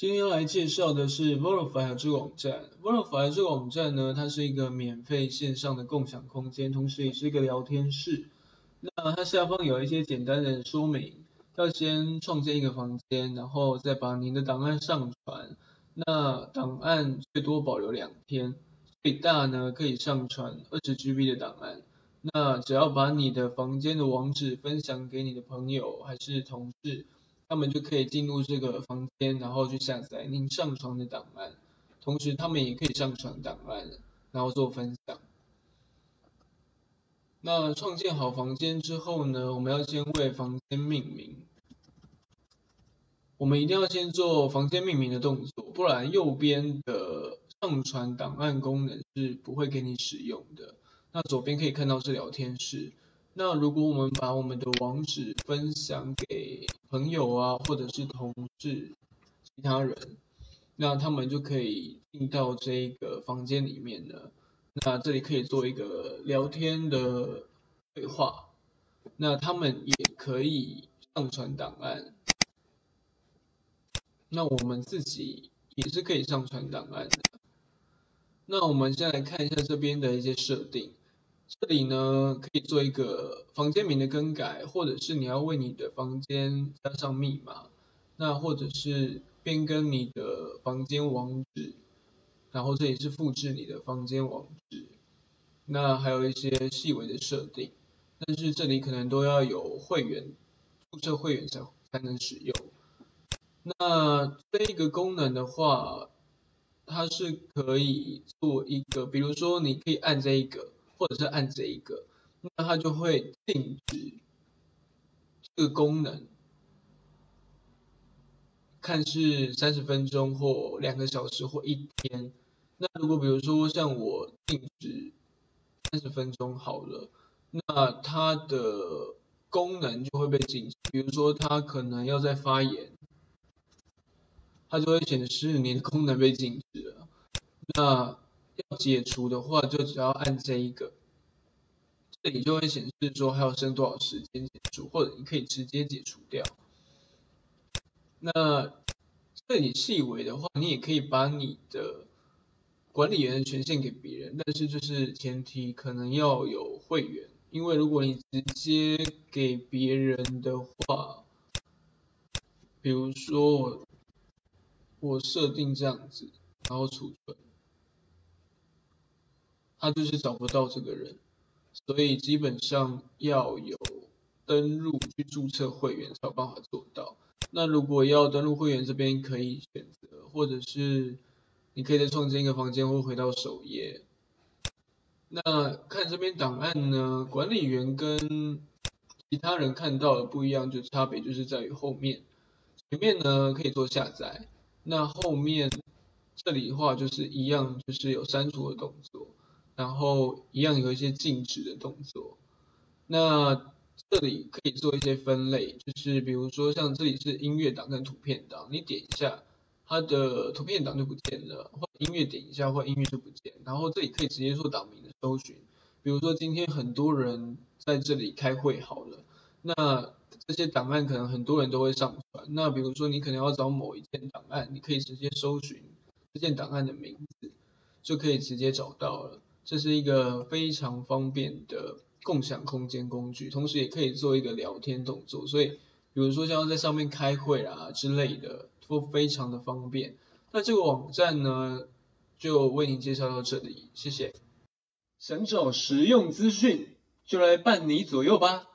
今天要来介绍的是 Volofile 这个网站。Volofile 这个网站呢，它是一个免费线上的共享空间，同时也是一个聊天室。那它下方有一些简单的说明，要先创建一个房间，然后再把您的档案上传。那档案最多保留2天，最大呢可以上传20GB 的档案。那只要把你的房间的网址分享给你的朋友还是同事，他们就可以进入这个房间，然后去下载您上传的档案，同时他们也可以上传档案，然后做分享。那创建好房间之后呢，我们要先为房间命名。我们一定要先做房间命名的动作，不然右边的上传档案功能是不会给你使用的。那左边可以看到是聊天室。那如果我们把我们的网址分享给朋友啊，或者是同事、其他人，那他们就可以进到这个房间里面了。那这里可以做一个聊天的对话，那他们也可以上传档案。那我们自己也是可以上传档案的。那我们先来看一下这边的一些设定。这里呢可以做一个房间名的更改，或者是你要为你的房间加上密码，那或者是变更你的房间网址，然后这里是复制你的房间网址。那还有一些细微的设定，但是这里可能都要有会员，注册会员才能使用。那这一个功能的话，它是可以做一个，比如说你可以按这一个，或者是按这一个，那它就会禁止这个功能，看是30分钟或2个小时或1天。那如果比如说像我禁止30分钟好了，那它的功能就会被禁止，比如说它可能要在发言。它就会显示你的功能被禁止了。那要解除的话，就只要按这一个，这里就会显示说还要剩多少时间解除，或者你可以直接解除掉。那这里细微的话，你也可以把你的管理员的权限给别人，但是就是前提可能要有会员，因为如果你直接给别人的话，比如说我设定这样子，然后储存。他就是找不到这个人，所以基本上要有登录去注册会员才有办法做到。那如果要登录会员这边可以选择，或者是你可以再创建一个房间或回到首页。那看这边档案呢，管理员跟其他人看到的不一样，就差别就是在于后面。前面呢可以做下载，那后面这里的话就是一样，就是有删除的动作。然后一样有一些静止的动作。那这里可以做一些分类，就是比如说像这里是音乐档跟图片档，你点一下，它的图片档就不见了，或音乐点一下，或音乐就不见。然后这里可以直接做档名的搜寻，比如说今天很多人在这里开会好了，那这些档案可能很多人都会上传，那比如说你可能要找某一件档案，你可以直接搜寻这件档案的名字，就可以直接找到了。这是一个非常方便的共享空间工具，同时也可以做一个聊天动作，所以比如说像在上面开会啊之类的，都非常的方便。那这个网站呢，就为您介绍到这里，谢谢。想找实用资讯，就来伴你左右吧。